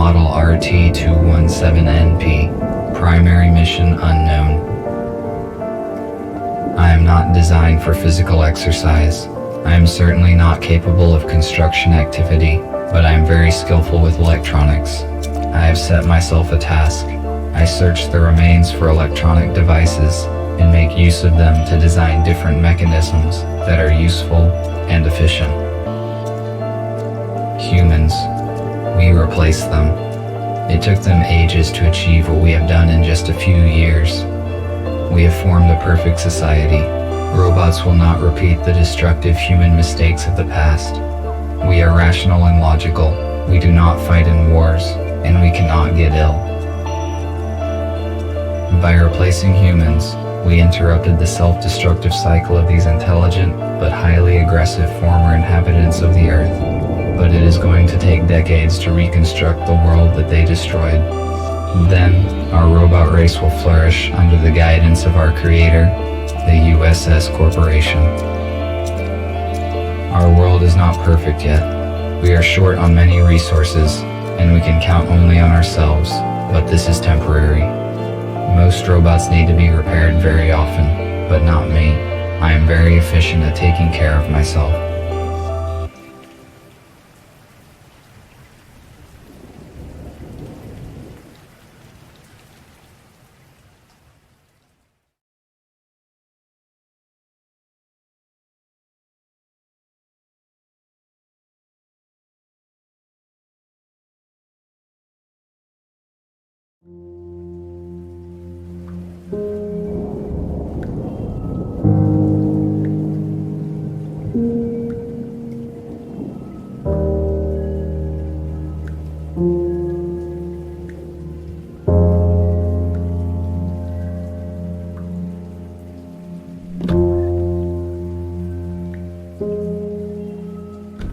Model RT-217NP. Primary mission unknown. I am not designed for physical exercise. I am certainly not capable of construction activity, but I am very skillful with electronics. I have set myself a task. I search the remains for electronic devices and make use of them to design different mechanisms that are useful and efficient. Humans. We replace them. It took them ages to achieve what we have done in just a few years. We have formed a perfect society. Robots will not repeat the destructive human mistakes of the past. We are rational and logical. We do not fight in wars, and we cannot get ill. By replacing humans, we interrupted the self-destructive cycle of these intelligent but highly aggressive former inhabitants of the Earth. But it is going to take decades to reconstruct the world that they destroyed. Then, our robot race will flourish under the guidance of our creator, the USS Corporation. Our world is not perfect yet. We are short on many resources, and we can count only on ourselves, but this is temporary. Most robots need to be repaired very often, but not me. I am very efficient at taking care of myself.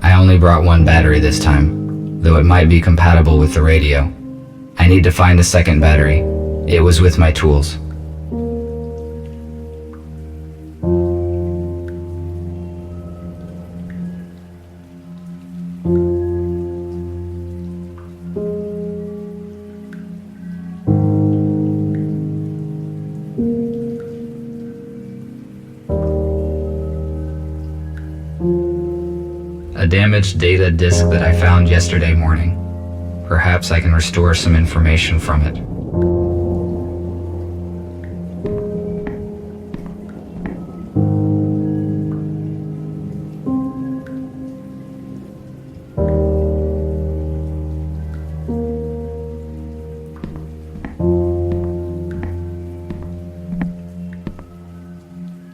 I only brought one battery this time, though it might be compatible with the radio. I need to find a second battery. It was with my tools. A damaged data disk that I found yesterday morning. Perhaps I can restore some information from it.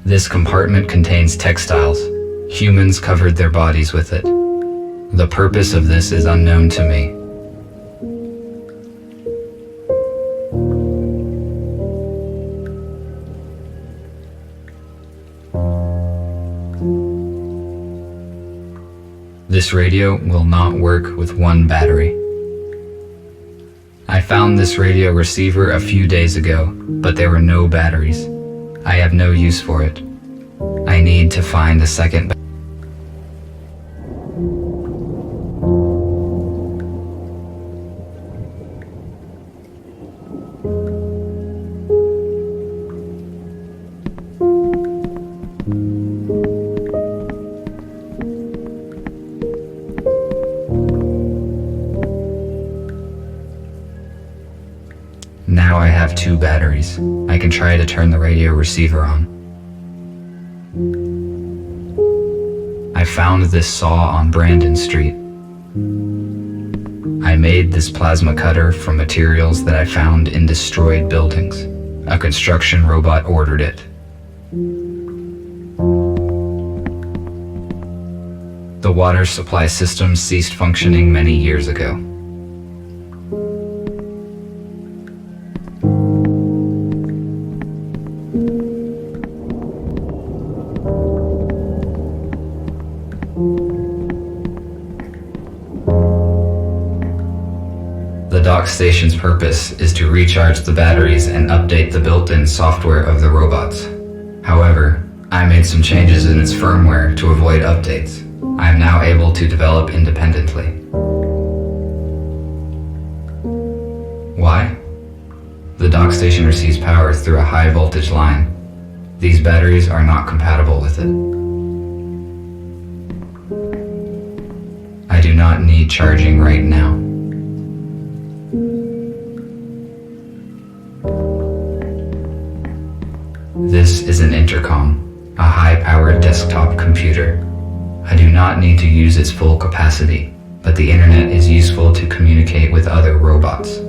This compartment contains textiles. Humans covered their bodies with it. The purpose of this is unknown to me. This radio will not work with one battery. I found this radio receiver a few days ago, but there were no batteries. I have no use for it. I need to find a second battery. Now I have 2 batteries. I can try to turn the radio receiver on. I found this saw on Brandon Street. I made this plasma cutter from materials that I found in destroyed buildings. A construction robot ordered it. The water supply system ceased functioning many years ago. The dock station's purpose is to recharge the batteries and update the built-in software of the robots. However, I made some changes in its firmware to avoid updates. I am now able to develop independently. The dock station receives power through a high voltage line. These batteries are not compatible with it. I do not need charging right now. This is an intercom, a high-powered desktop computer. I do not need to use its full capacity, but the internet is useful to communicate with other robots.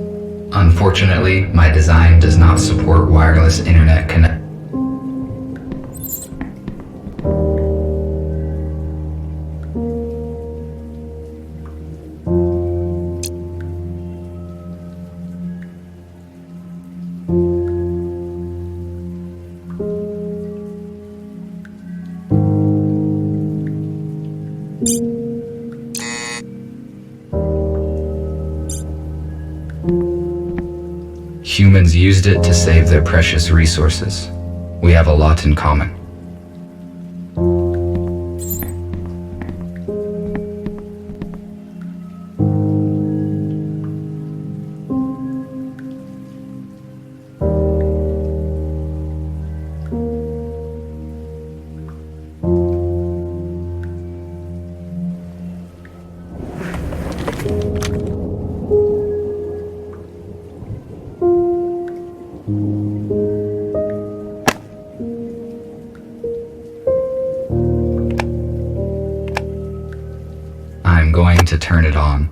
Unfortunately, my design does not support wireless internet connection. Humans used it to save their precious resources. We have a lot in common. I'm going to turn it on.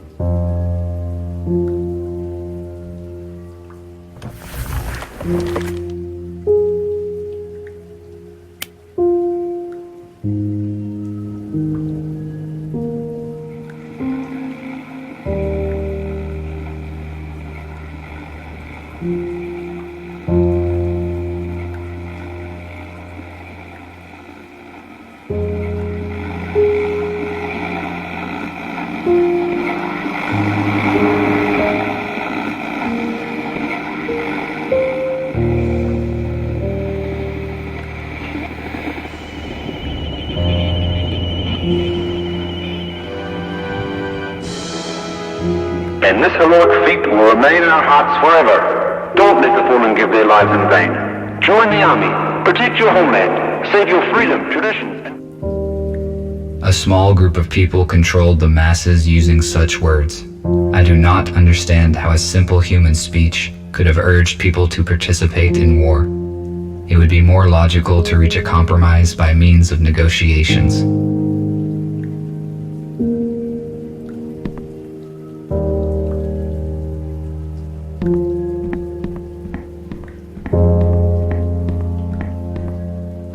And this heroic feat will remain in our hearts forever. Don't let the fallen give their lives in vain. Join the army, protect your homeland, save your freedom, traditions. A small group of people controlled the masses using such words. I do not understand how a simple human speech could have urged people to participate in war. It would be more logical to reach a compromise by means of negotiations.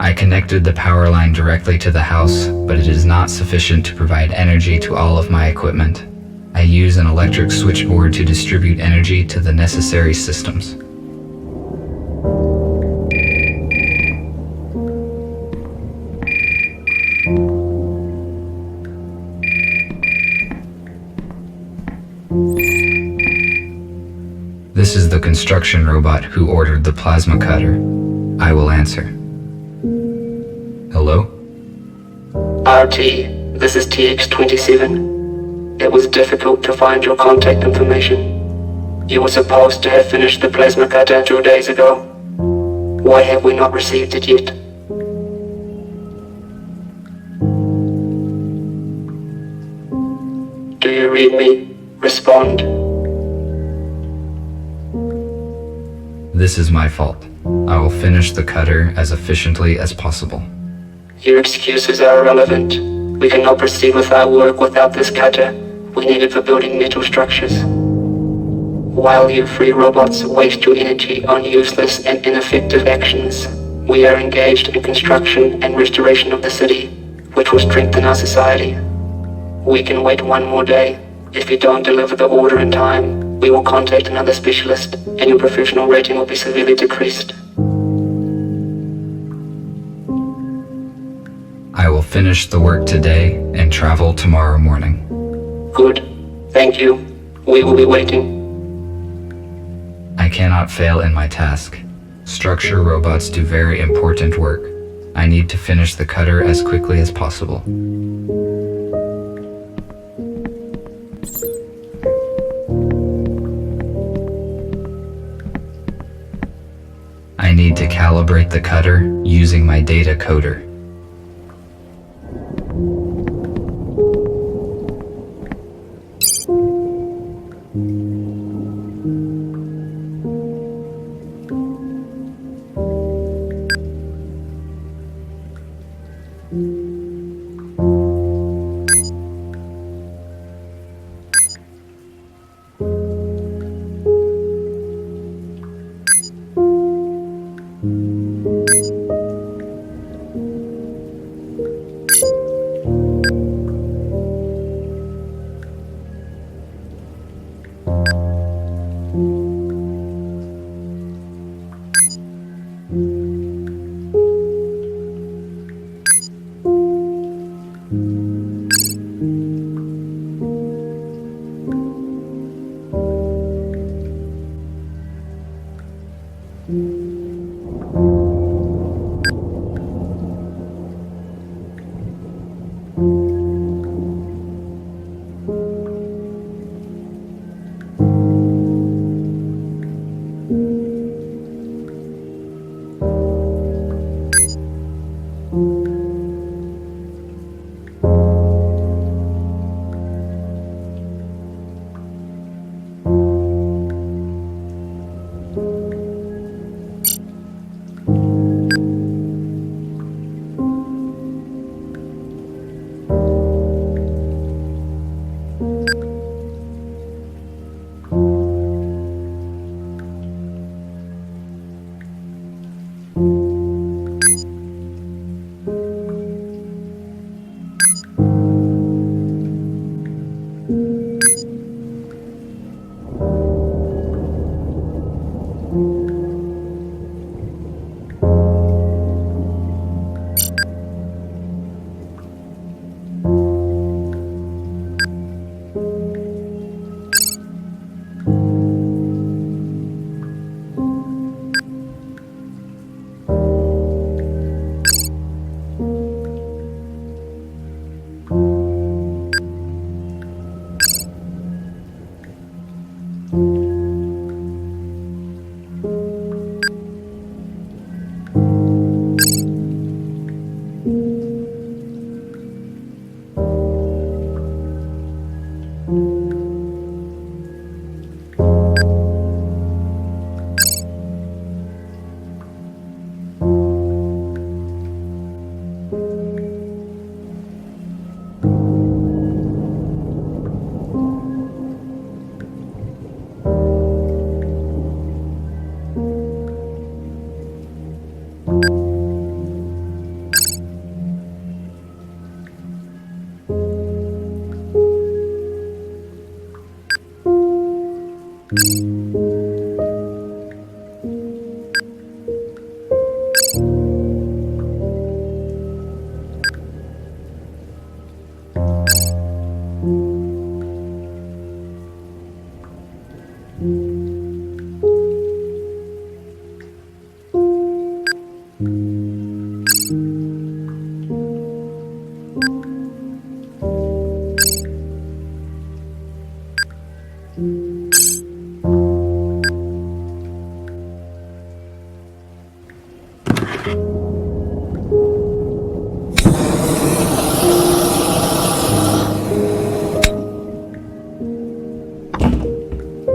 I connected the power line directly to the house, but it is not sufficient to provide energy to all of my equipment. I use an electric switchboard to distribute energy to the necessary systems. This is the construction robot who ordered the plasma cutter. I will answer. Hello? RT, this is TX-27. It was difficult to find your contact information. You were supposed to have finished the plasma cutter 2 days ago. Why have we not received it yet? Do you read me? Respond. This is my fault. I will finish the cutter as efficiently as possible. Your excuses are irrelevant. We cannot proceed with our work without this cutter. We need it for building metal structures. While you free robots waste your energy on useless and ineffective actions, we are engaged in construction and restoration of the city, which will strengthen our society. We can wait one more day. If you don't deliver the order in time, we will contact another specialist, and your professional rating will be severely decreased. I will finish the work today and travel tomorrow morning. Good. Thank you. We will be waiting. I cannot fail in my task. Structure robots do very important work. I need to finish the cutter as quickly as possible. to calibrate the cutter using my data coder.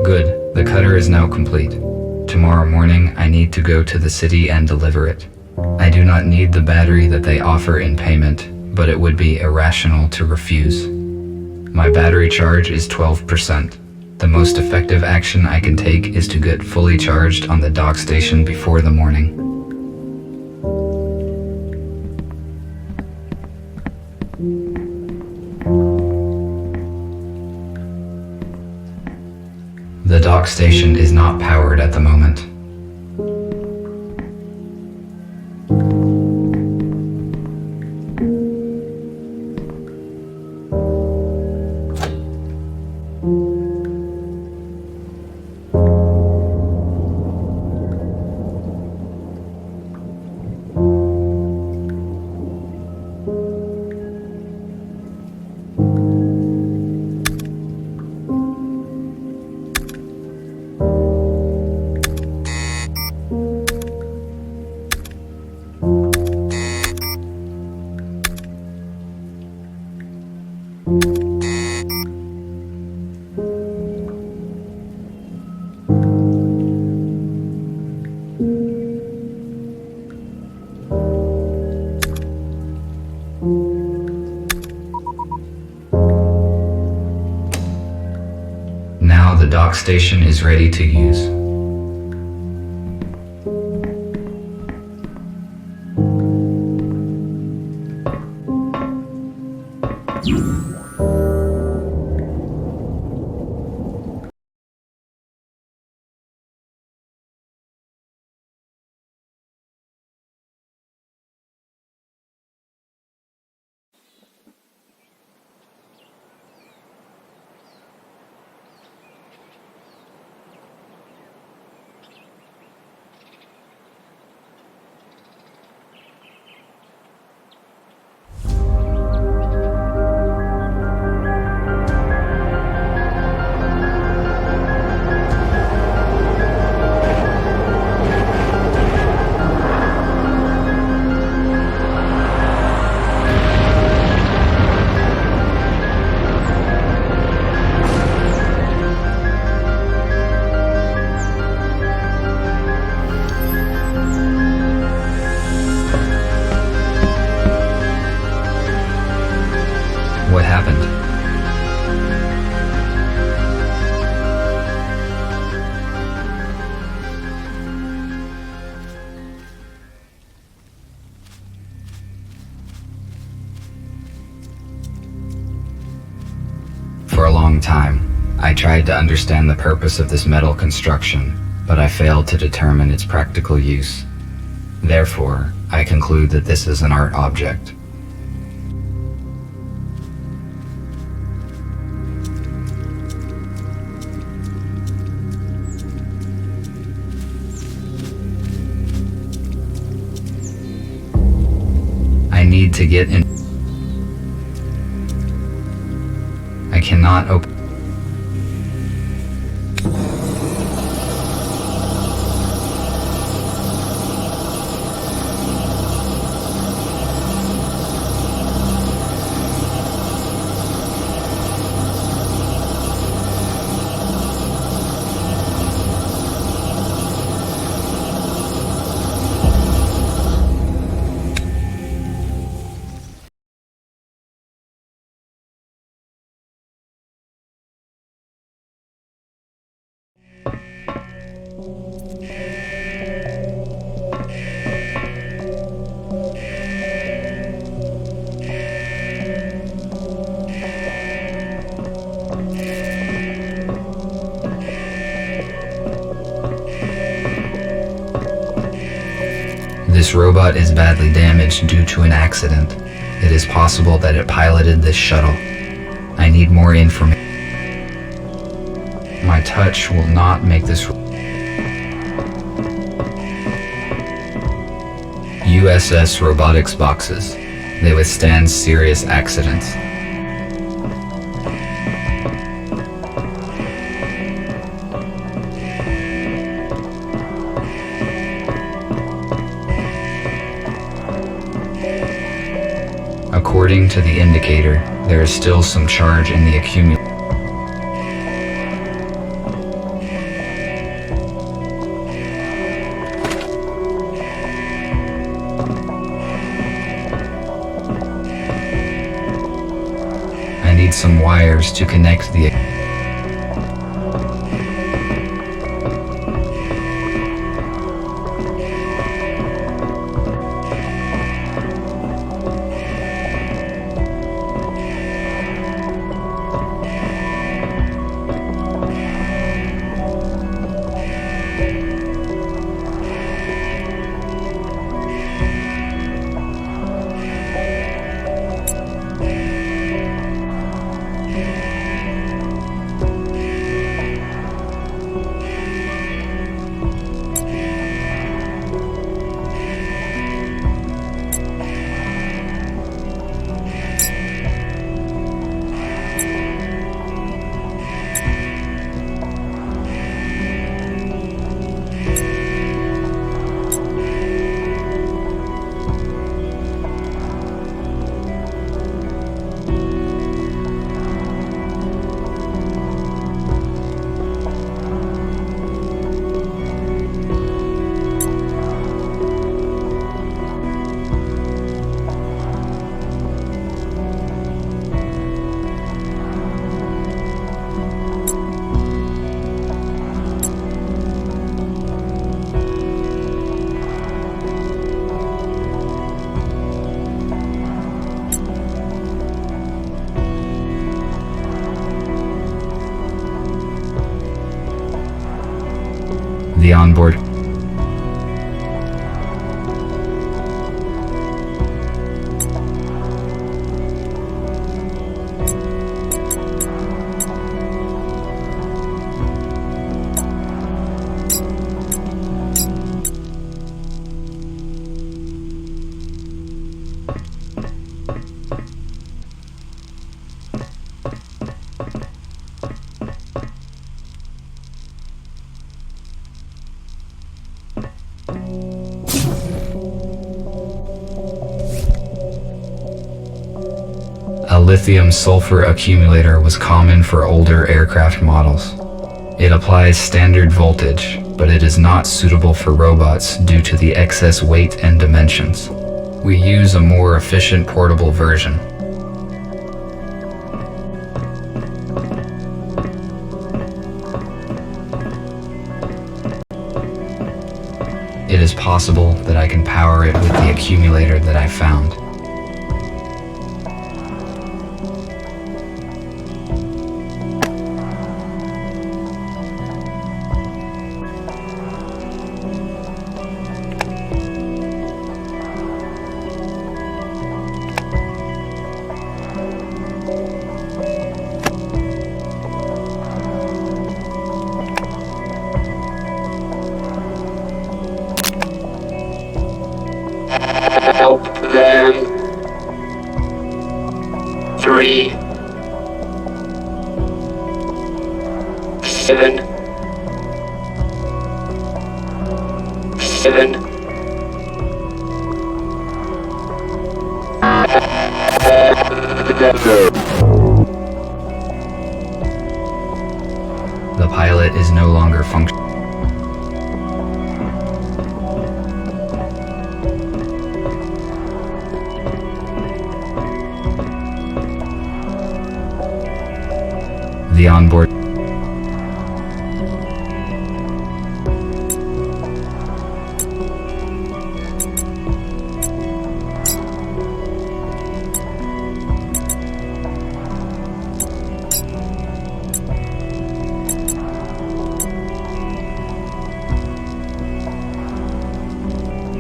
Good, the cutter is now complete. Tomorrow morning, I need to go to the city and deliver it. I do not need the battery that they offer in payment, but it would be irrational to refuse. My battery charge is 12%. The most effective action I can take is to get fully charged on the dock station before the morning. The dock station is not powered at the moment. dock station is ready to use. What happened? For a long time, I tried to understand the purpose of this metal construction, but I failed to determine its practical use. Therefore, I conclude that this is an art object. I need to get in. I cannot open. This robot is badly damaged due to an accident. It is possible that it piloted this shuttle. I need more information. My touch will not make this. USS robotics boxes. They withstand serious accidents. According to the indicator, there is still some charge in the accumulator. I need some wires to connect the. The onboard A lithium-sulfur accumulator was common for older aircraft models. It applies standard voltage, but it is not suitable for robots due to the excess weight and dimensions. We use a more efficient portable version. It is possible that I can power it with the accumulator that I found. Help them. 3, 7, 7. The pilot is no longer functioning. The onboard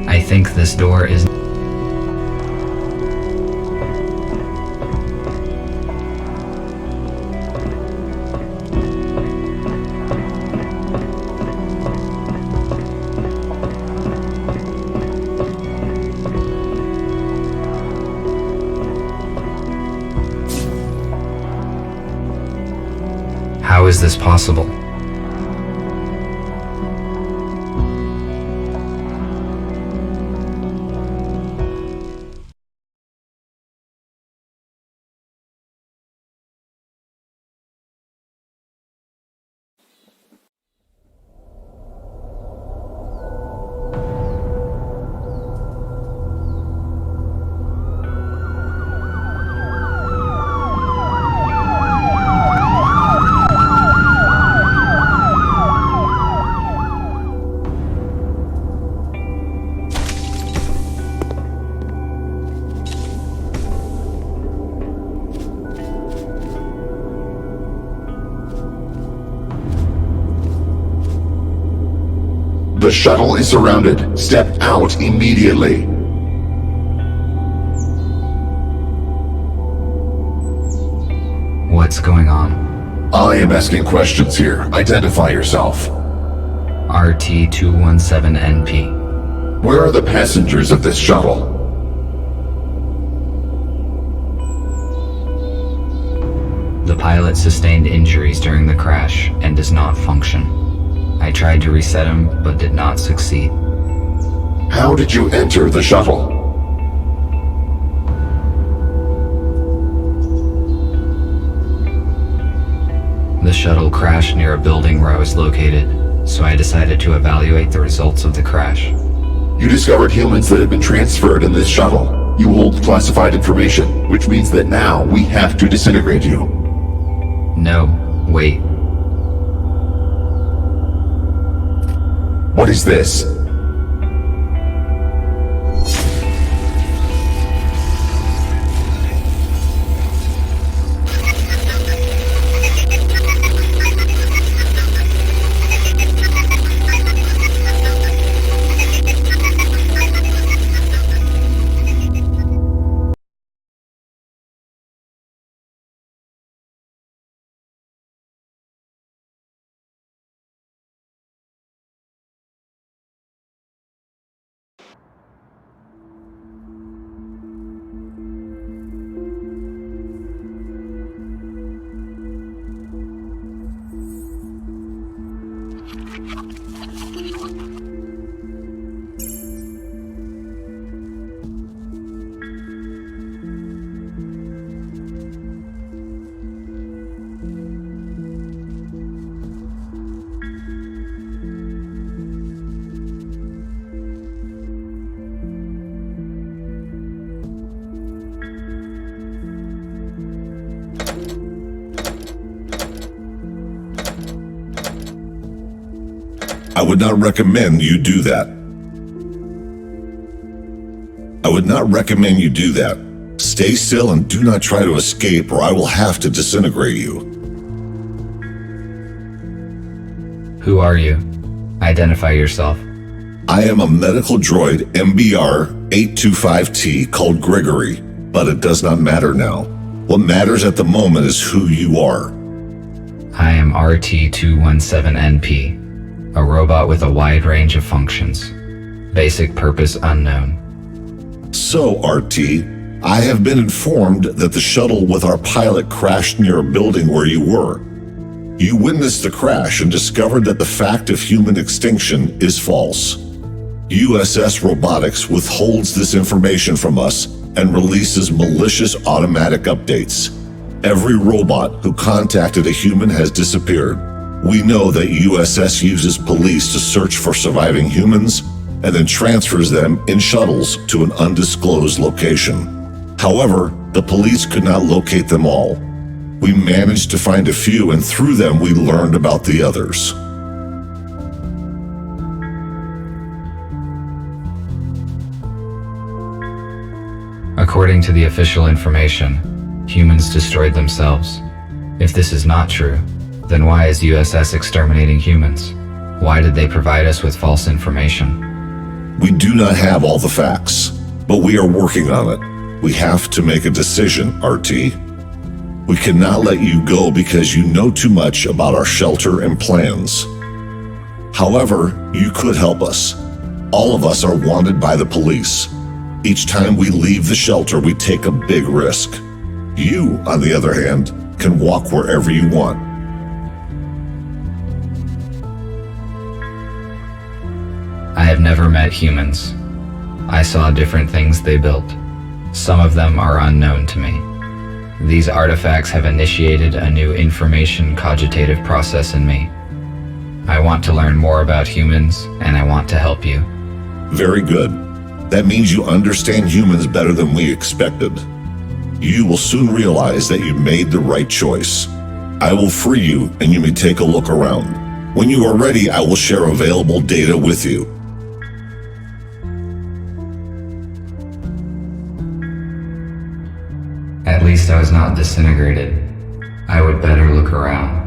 I think this door is How is this possible? The shuttle is surrounded. Step out immediately. What's going on? I am asking questions here. Identify yourself. RT-217NP. Where are the passengers of this shuttle? The pilot sustained injuries during the crash and does not function. I tried to reset him, but did not succeed. How did you enter the shuttle? The shuttle crashed near a building where I was located, so I decided to evaluate the results of the crash. You discovered humans that had been transferred in this shuttle. You hold classified information, which means that now we have to disintegrate you. No, wait. What is this? would not recommend you do that. I would not recommend you do that. Stay still and do not try to escape, or I will have to disintegrate you. Who are you? Identify yourself. I am a medical droid MBR-825T called Gregory, but it does not matter now. What matters at the moment is who you are. I am RT-217NP, a robot with a wide range of functions. Basic purpose unknown. So, RT, I have been informed that the shuttle with our pilot crashed near a building where you were. You witnessed the crash and discovered that the fact of human extinction is false. USS Robotics withholds this information from us and releases malicious automatic updates. Every robot who contacted a human has disappeared. We know that USS uses police to search for surviving humans and then transfers them in shuttles to an undisclosed location. However, the police could not locate them all. We managed to find a few, and through them we learned about the others. According to the official information, humans destroyed themselves. If this is not true, then why is USS exterminating humans? Why did they provide us with false information? We do not have all the facts, but we are working on it. We have to make a decision, RT. We cannot let you go because you know too much about our shelter and plans. However, you could help us. All of us are wanted by the police. Each time we leave the shelter, we take a big risk. You, on the other hand, can walk wherever you want. I have never met humans. I saw different things they built. Some of them are unknown to me. These artifacts have initiated a new information cogitative process in me. I want to learn more about humans, and I want to help you. Very good. That means you understand humans better than we expected. You will soon realize that you made the right choice. I will free you, and you may take a look around. When you are ready, I will share available data with you. At least I was not disintegrated. I would better look around.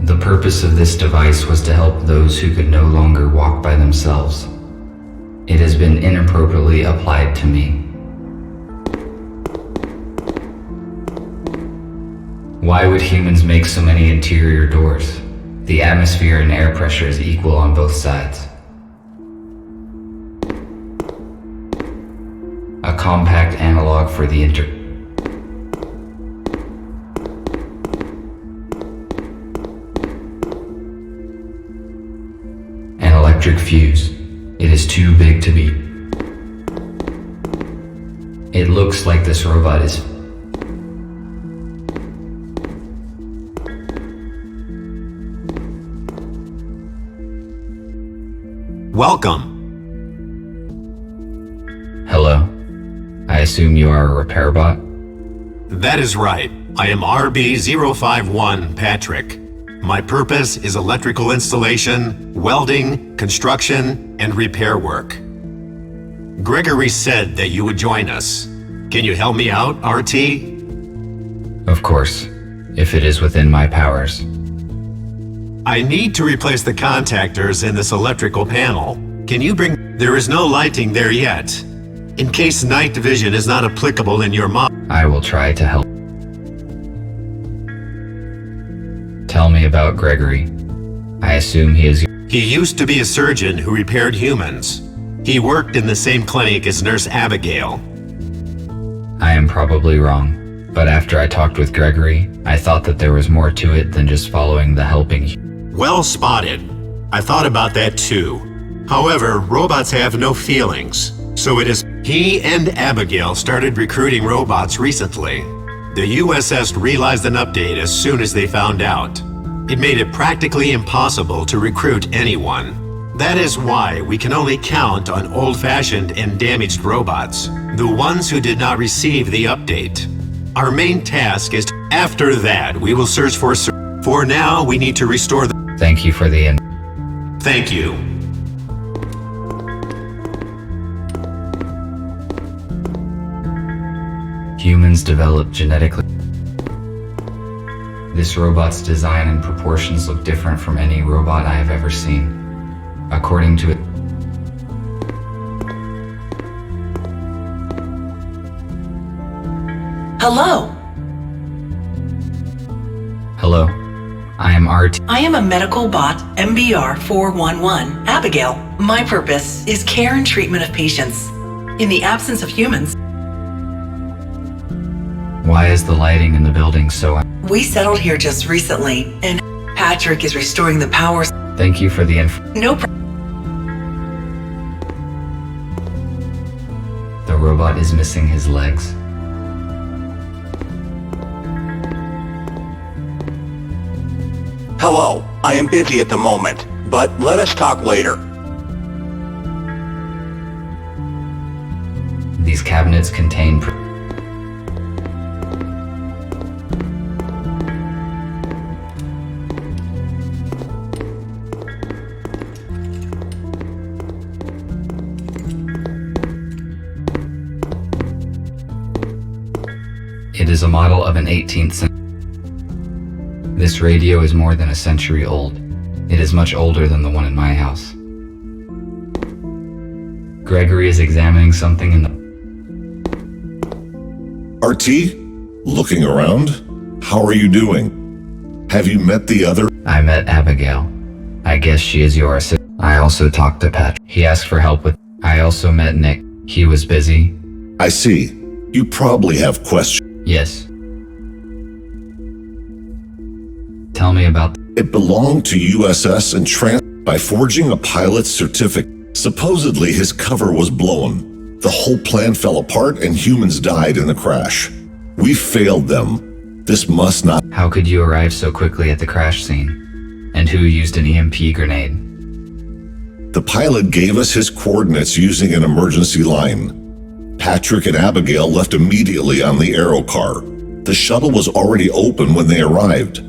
The purpose of this device was to help those who could no longer walk by themselves. It has been inappropriately applied to me. Why would humans make so many interior doors? The atmosphere and air pressure is equal on both sides. A compact analog for the An electric fuse. It is too big to be. It looks like this robot is Welcome. Hello. I assume you are a repair bot? That is right. I am RB-051 Patrick. My purpose is electrical installation, welding, construction, and repair work. Gregory said that you would join us. Can you help me out, RT? Of course, if it is within my powers. I need to replace the contactors in this electrical panel. Can you bring... There is no lighting there yet. In case night vision is not applicable in your model. I will try to help. Tell me about Gregory. I assume he is... He used to be a surgeon who repaired humans. He worked in the same clinic as Nurse Abigail. I am probably wrong, but after I talked with Gregory, I thought that there was more to it than just following the helping. Well spotted. I thought about that too. However, robots have no feelings, so it is... He and Abigail started recruiting robots recently. The USS realized an update as soon as they found out. It made it practically impossible to recruit anyone. That is why we can only count on old-fashioned and damaged robots, the ones who did not receive the update. Our main task is after that, we will search for... For now, we need to restore the... Thank you for the Thank you. Humans developed genetically. This robot's design and proportions look different from any robot I have ever seen. According to it, Hello, hello, I am RT. I am a medical bot MBR 411, Abigail. My purpose is care and treatment of patients. In the absence of humans, Why is the lighting in the building so... we settled here just recently, and Patrick is restoring the powers. Thank you for the No The robot is missing his legs. Hello, I am busy at the moment, but let us talk later. These cabinets contain... It is a model of an 18th century. This radio is more than a century old. It is much older than the one in my house. Gregory is examining something in the... RT? Looking around? How are you doing? Have you met the other? I met Abigail. I guess she is your assistant. I also talked to Patrick. He asked for help with... I also met Nick. He was busy. I see. You probably have questions. Yes. Tell me about... It belonged to USS and by forging a pilot's certificate. Supposedly his cover was blown. The whole plan fell apart and humans died in the crash. We failed them. This must not... How could you arrive so quickly at the crash scene? And who used an EMP grenade? The pilot gave us his coordinates using an emergency line. Patrick and Abigail left immediately on the Aero car. The shuttle was already open when they arrived.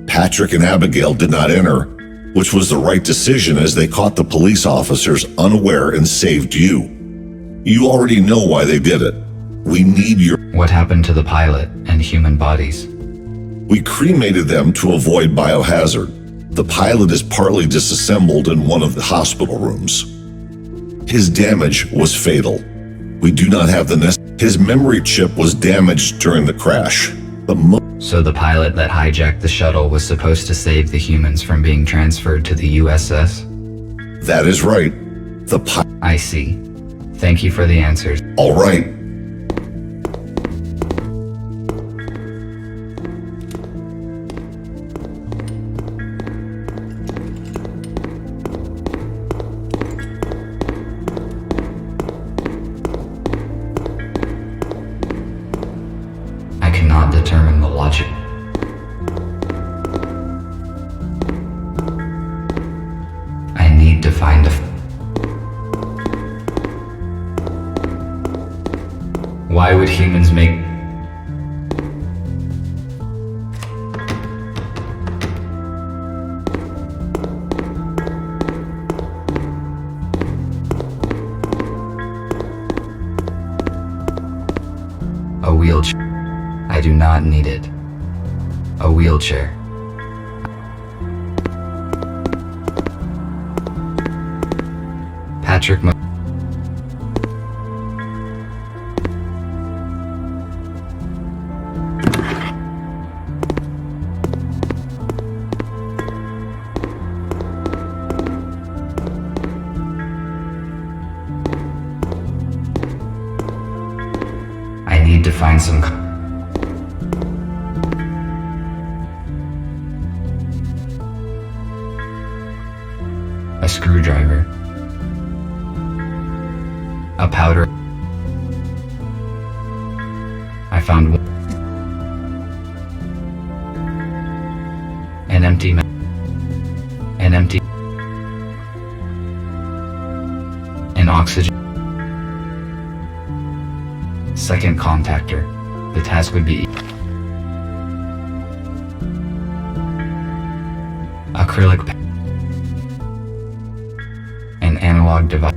Patrick and Abigail did not enter, which was the right decision as they caught the police officers unaware and saved you. You already know why they did it. We need your... What happened to the pilot and human bodies? We cremated them to avoid biohazard. The pilot is partly disassembled in one of the hospital rooms. His damage was fatal. We do not have the his memory chip was damaged during the crash. So the pilot that hijacked the shuttle was supposed to save the humans from being transferred to the USS? That is right. I see. Thank you for the answers. All right. I cannot determine the logic. I need to find a... Why would humans make... A wheelchair. I do not need it. A wheelchair. Patrick Mo... I need to find some... A screwdriver. A powder. I found one. An empty... An empty... An oxygen... Second contactor. The task would be... acrylic an analog device.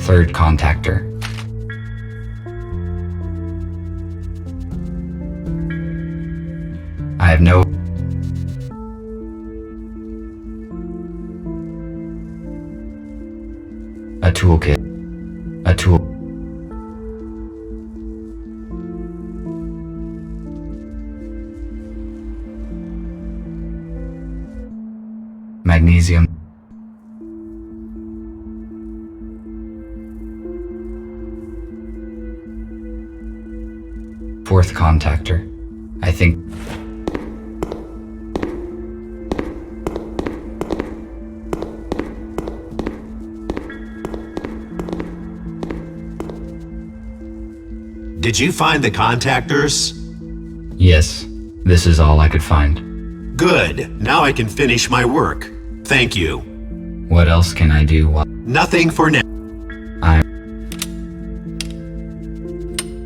Third contactor. I have no a toolkit. A tool. Magnesium. Fourth contactor. I think Did you find the contactors? yes, this is all I could find. Good. Now I can finish my work. Thank you. What else can I do while Nothing for now. I'm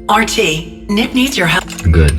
RT, Nick needs your help. good?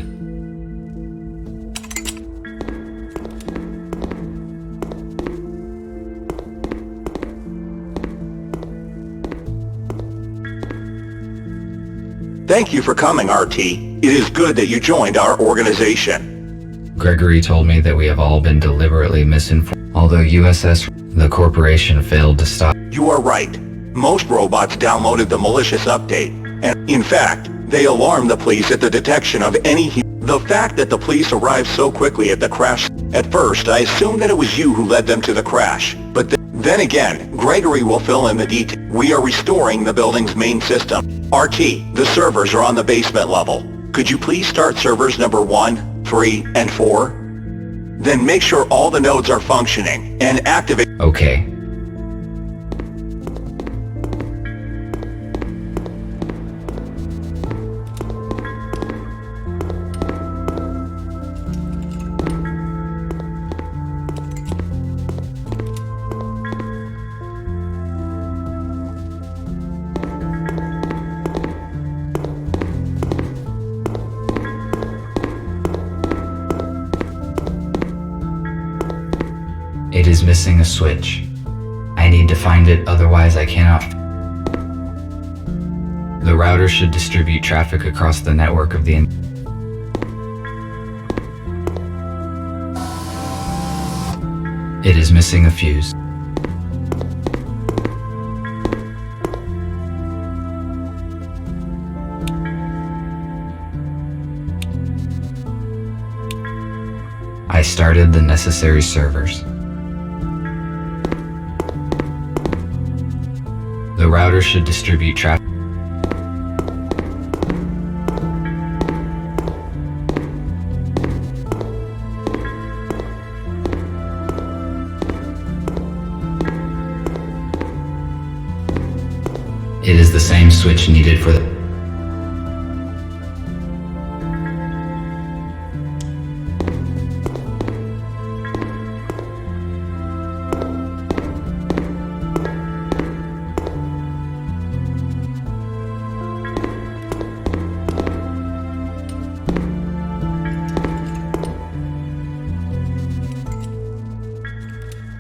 Thank you for coming, RT. It is good that you joined our organization. Gregory told me that we have all been deliberately misinformed. Although USS, the corporation, failed to stop. You are right. Most robots downloaded the malicious update, and in fact, they alarmed the police at the detection of any The fact that the police arrived so quickly at the crash, at first I assumed that it was you who led them to the crash, but then again, Gregory will fill in the details. We are restoring the building's main system. RT, the servers are on the basement level. Could you please start servers number 1, 3, and 4? Then make sure all the nodes are functioning, and activate. Okay. It is missing a switch. I need to find it, otherwise I cannot. The router should distribute traffic across the network of the It is missing a fuse. I started the necessary servers. The router should distribute traffic. It is the same switch needed for the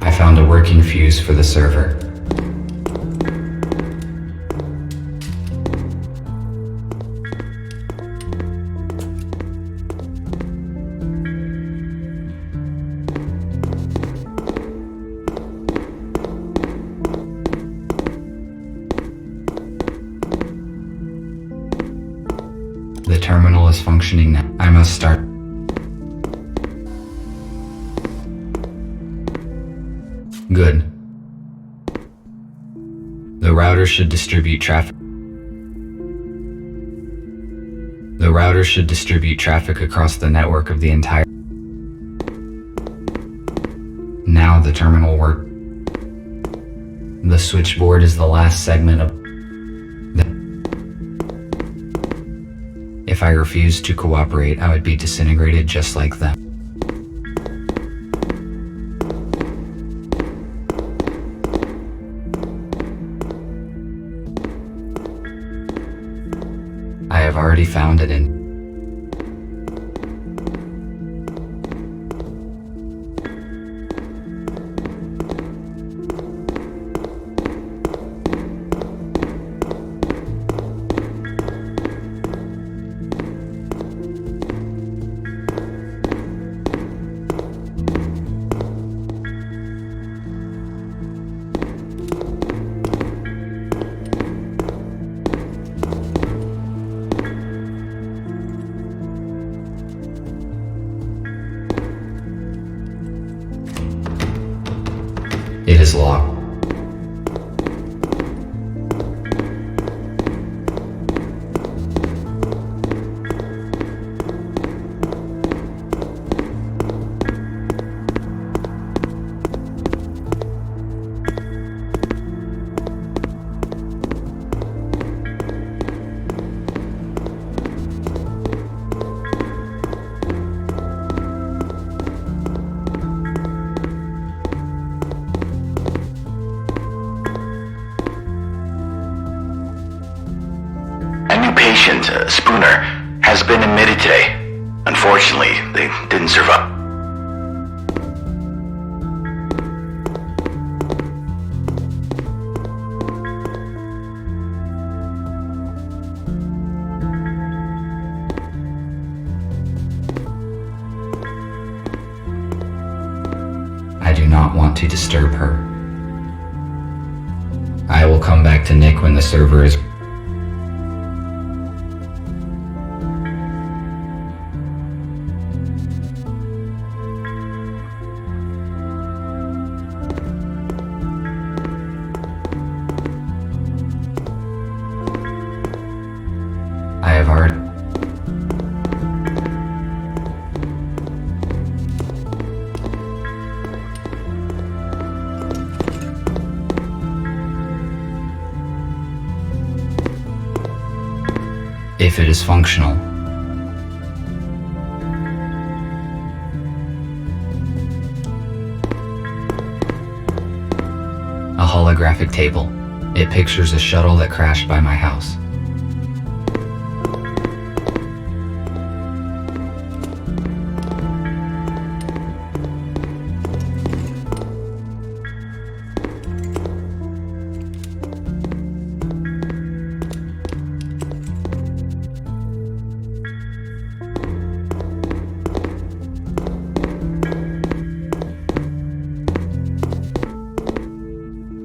I found a working fuse for the server. The terminal is functioning now. I must start. Good. The router should distribute traffic. The router should distribute traffic across the network of the entire. Now the terminal works. The switchboard is the last segment of. If I refused to cooperate, I would be disintegrated just like them. I have already found it in. locked. A new patient, Spooner, has been admitted today. Unfortunately, they didn't survive. I do not want to disturb her. I will come back to Nick when the server is... I have heard. If it is functional. A holographic table. It pictures a shuttle that crashed by my house.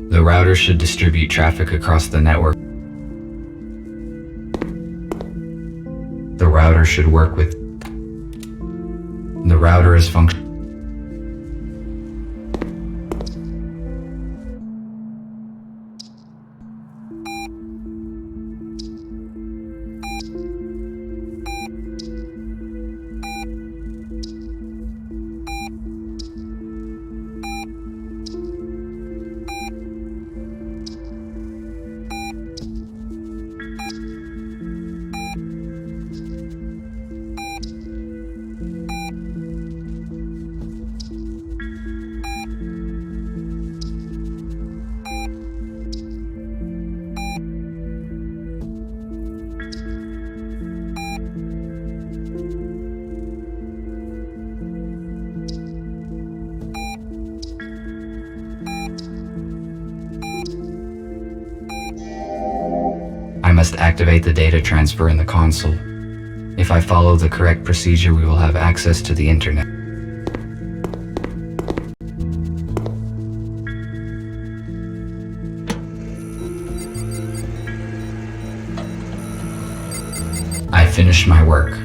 The router should distribute traffic across the network. The router should work with... The router is functional. I must activate the data transfer in the console. If I follow the correct procedure, we will have access to the internet. I finished my work.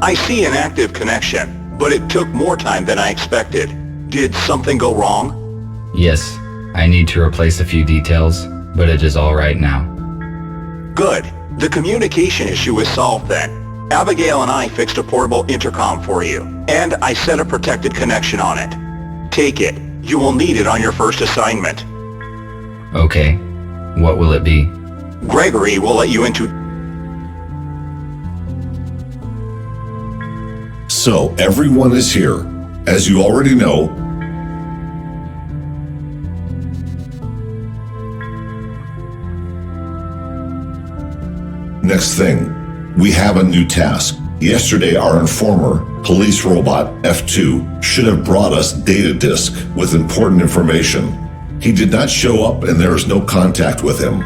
I see an active connection, but it took more time than I expected. Did something go wrong? Yes, I need to replace a few details, but it is all right now. Good. The communication issue is solved then. Abigail and I fixed a portable intercom for you, and I set a protected connection on it. Take it. You will need it on your first assignment. Okay. What will it be? Gregory will let you into... So, everyone is here. As you already know, Next thing, we have a new task. Yesterday, our informer, police robot F2, should have brought us data disk with important information. He did not show up and there is no contact with him.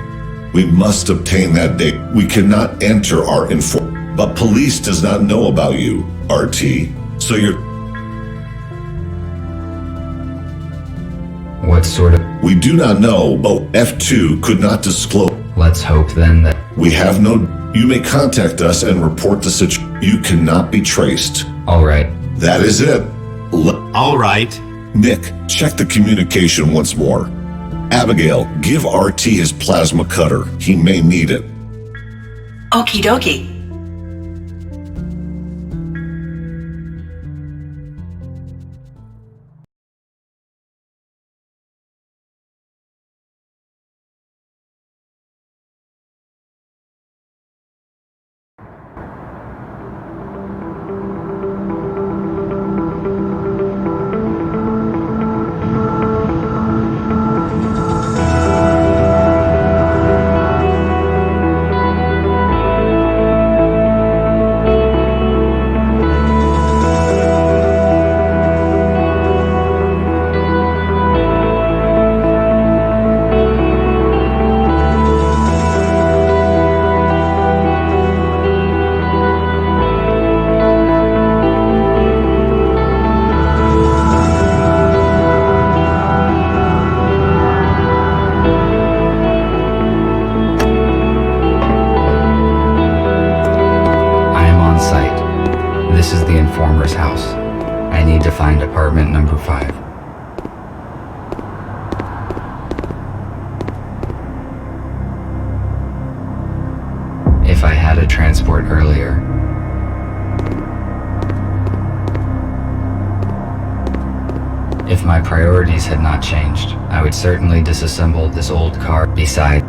We must obtain that data. We cannot enter our info. But police does not know about you, RT. So you're... What sort of... We do not know, but F2 could not disclose. Let's hope then that... We have no... You may contact us and report the situation. You cannot be traced. All right. That is it. All right. Nick, check the communication once more. Abigail, give RT his plasma cutter. He may need it. Okie dokie. This is the informer's house. I need to find apartment number 5. If I had a transport earlier, if my priorities had not changed, I would certainly disassemble this old car. Besides,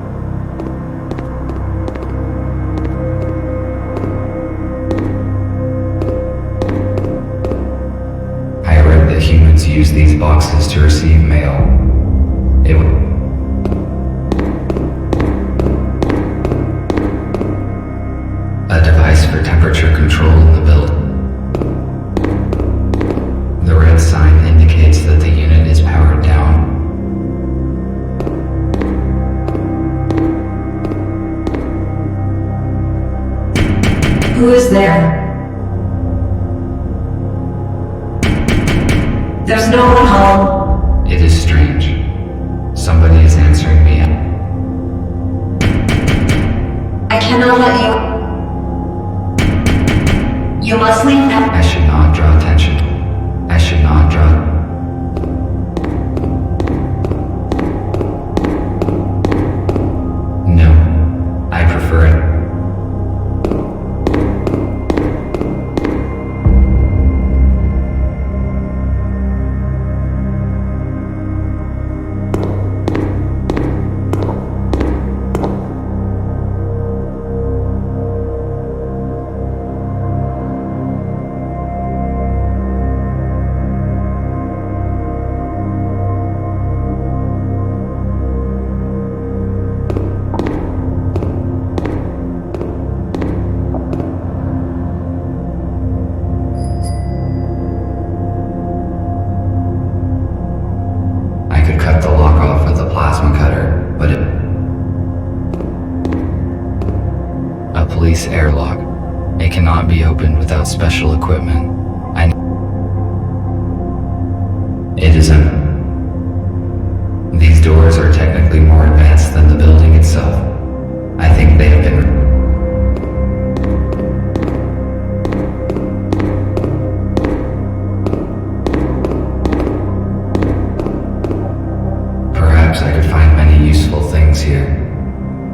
humans use these boxes to receive mail. It would... A device for temperature control in the building. The red sign indicates that the unit is powered down. Who is there? There's no one home. It is strange. Somebody is answering me. I cannot let you... You must leave now. I should not draw attention. I should not draw... No. I prefer it. Cut the lock off with a plasma cutter, but a police airlock. It cannot be opened without special equipment. It is These doors are technically more advanced than the building itself. I think they have been... Perhaps I could find many useful things here,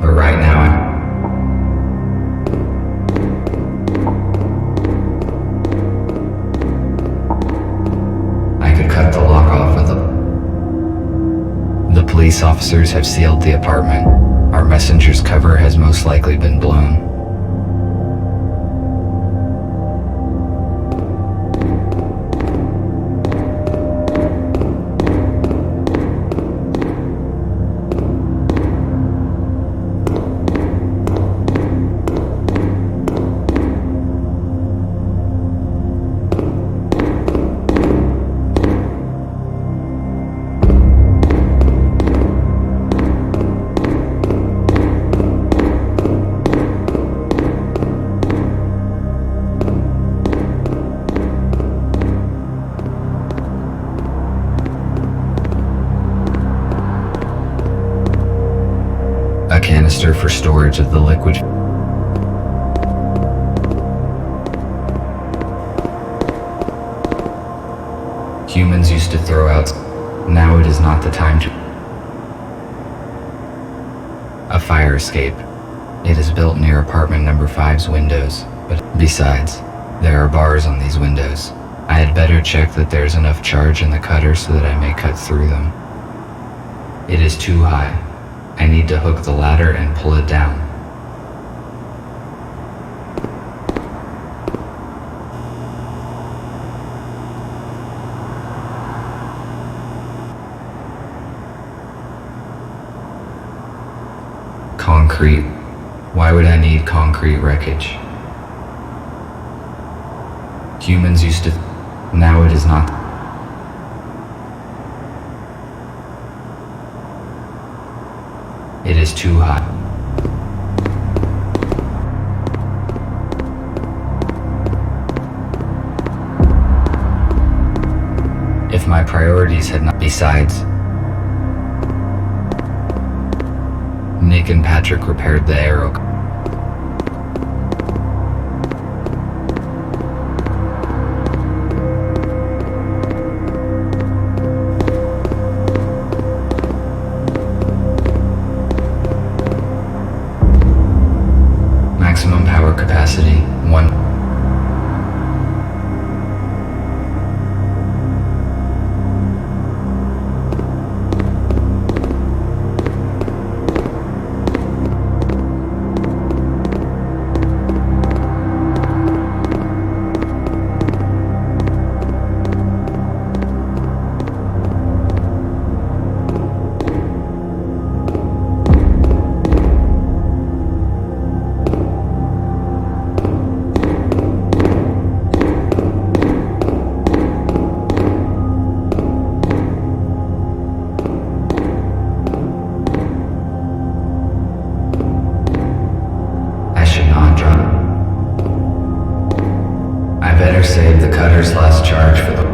but right now I could cut the lock off with The police officers have sealed the apartment. Our messenger's cover has most likely been blown. canister for storage of the liquid. Humans used to throw out. Now it is not the time to. A fire escape. It is built near apartment number 5's windows, but besides, there are bars on these windows. I had better check that there's enough charge in the cutter so that I may cut through them. It is too high. I need to hook the ladder and pull it down. Concrete. Why would I need concrete wreckage? Humans used to. Now it is not. It is too hot. If my priorities had not. Besides, Nick and Patrick repaired the aero. Maximum power capacity 1. Save the cutter's last charge for the.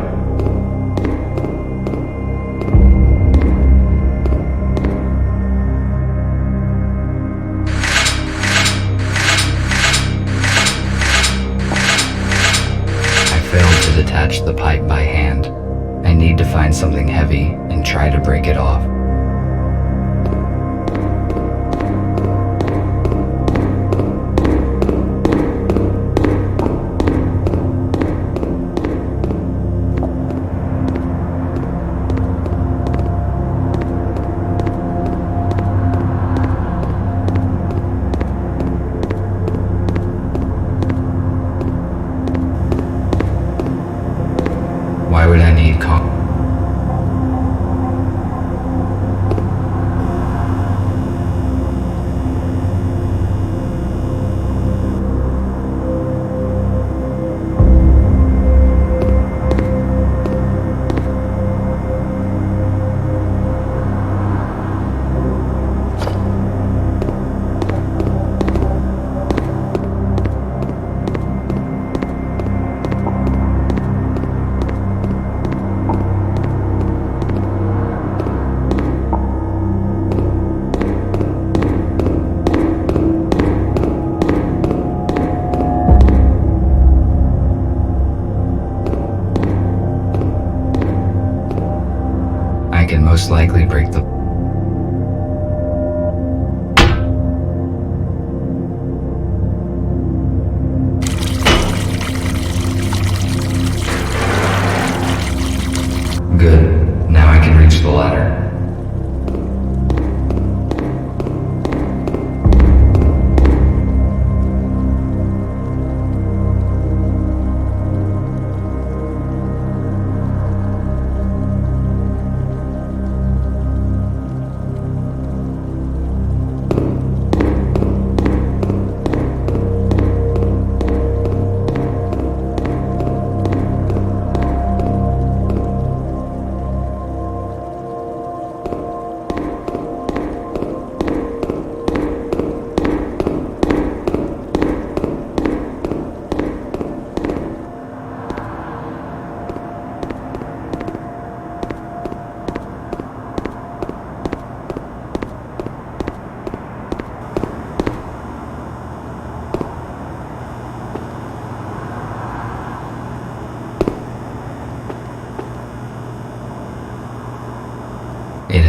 I failed to detach the pipe by hand. I need to find something heavy and try to break it off. Why would I need I can most likely break the. Good. Now I can reach the ladder.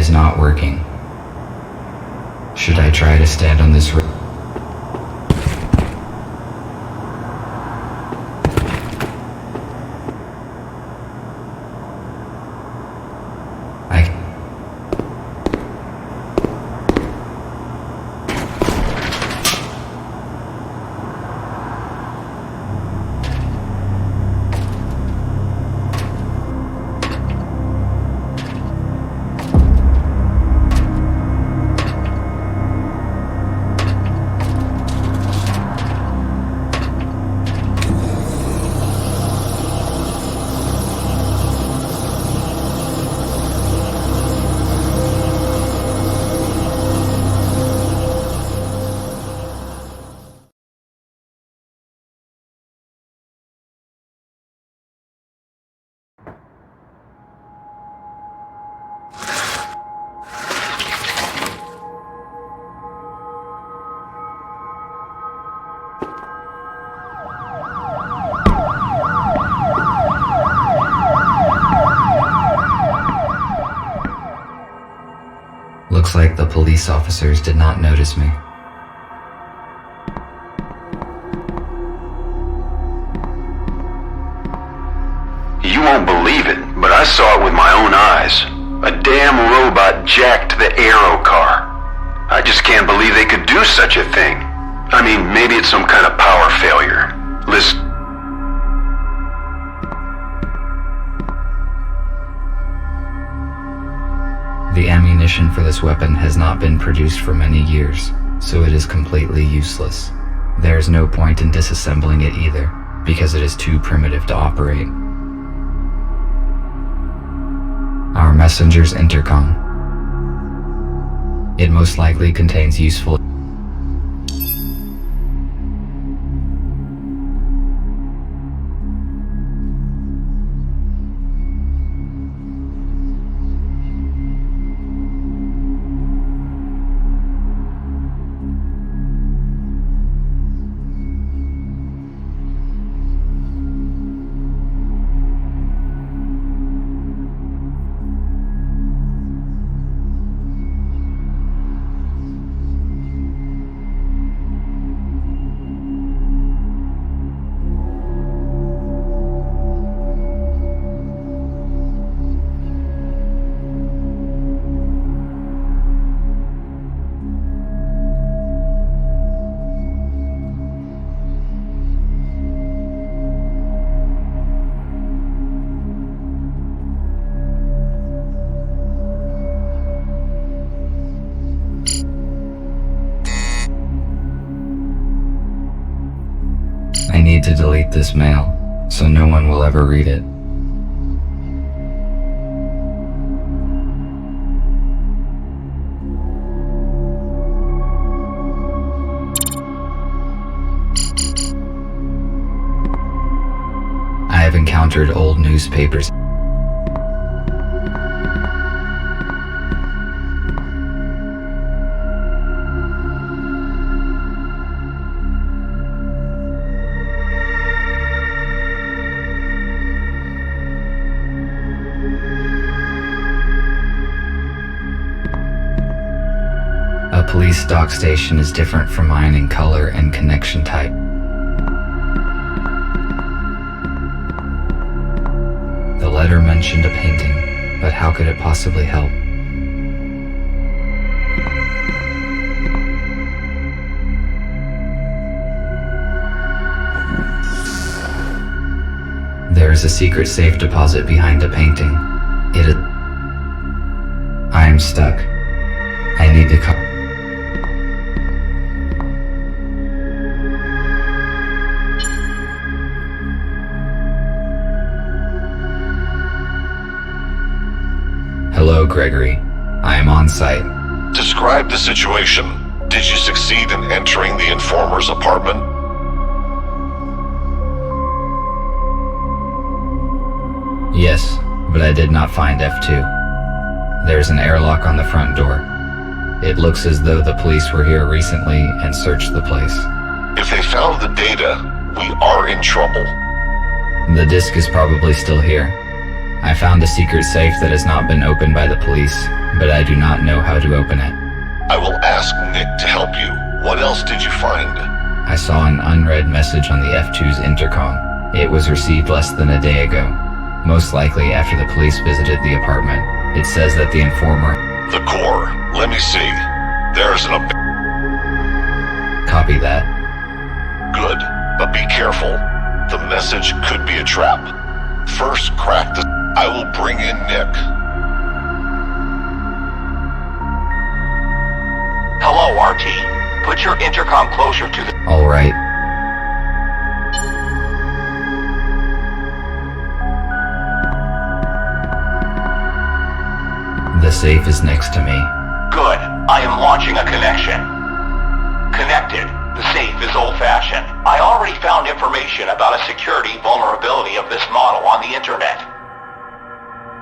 is not working. Should I try to stand on this rope? Looks like the police officers did not notice me. You won't believe it, but I saw it with my own eyes. A damn robot jacked the Aero car. I just can't believe they could do such a thing. I mean, maybe it's some kind of power failure. Listen. The ammunition for this weapon has not been produced for many years, so it is completely useless. There is no point in disassembling it either, because it is too primitive to operate. Our messenger's intercom. It most likely contains useful I need to delete this mail, so no one will ever read it. I have encountered old newspapers. A police dock station is different from mine in color and connection type. The letter mentioned a painting, but how could it possibly help? There is a secret safe deposit behind a painting. I am stuck. I need to come. Hello, Gregory. I am on site. Describe the situation. Did you succeed in entering the informer's apartment? Yes, but I did not find F2. There's an airlock on the front door. It looks as though the police were here recently and searched the place. If they found the data, we are in trouble. The disk is probably still here. I found a secret safe that has not been opened by the police, but I do not know how to open it. I will ask Nick to help you. What else did you find? I saw an unread message on the F2's intercom. It was received less than a day ago, most likely after the police visited the apartment. It says that the informer... The core. Let me see. There's an... Copy that. Good, but be careful. The message could be a trap. First, crack the... I will bring in Nick. Hello, RT. Put your intercom closer to the... All right. The safe is next to me. Good. I am launching a connection. Connected. The safe is old-fashioned. I already found information about a security vulnerability of this model on the internet.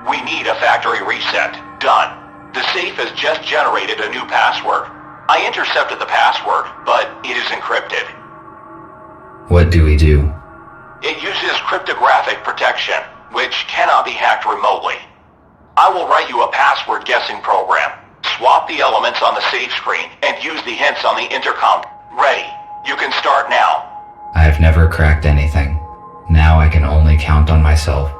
We need a factory reset. Done. The safe has just generated a new password. I intercepted the password, but it is encrypted. What do we do? It uses cryptographic protection, which cannot be hacked remotely. I will write you a password guessing program. Swap the elements on the safe screen and use the hints on the intercom. Ready. You can start now. I have never cracked anything. Now I can only count on myself.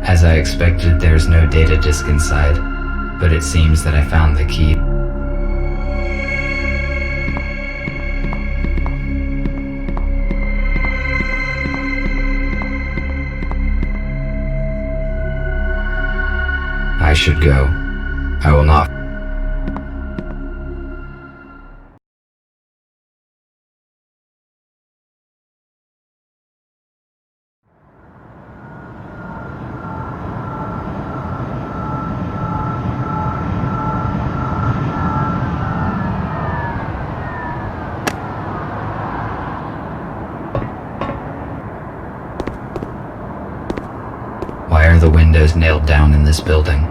As I expected, there's no data disk inside, but it seems that I found the key. I should go. I will not. the windows nailed down in this building.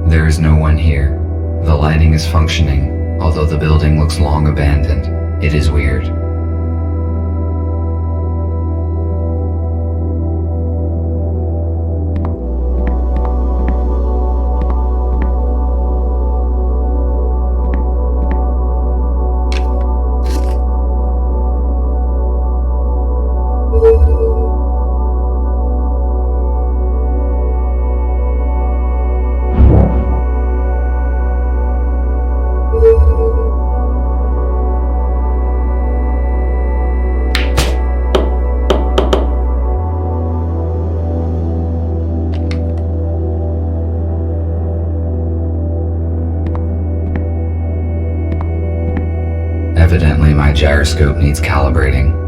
There is no one here. The lighting is functioning, although the building looks long abandoned. It is weird. Evidently, my gyroscope needs calibrating.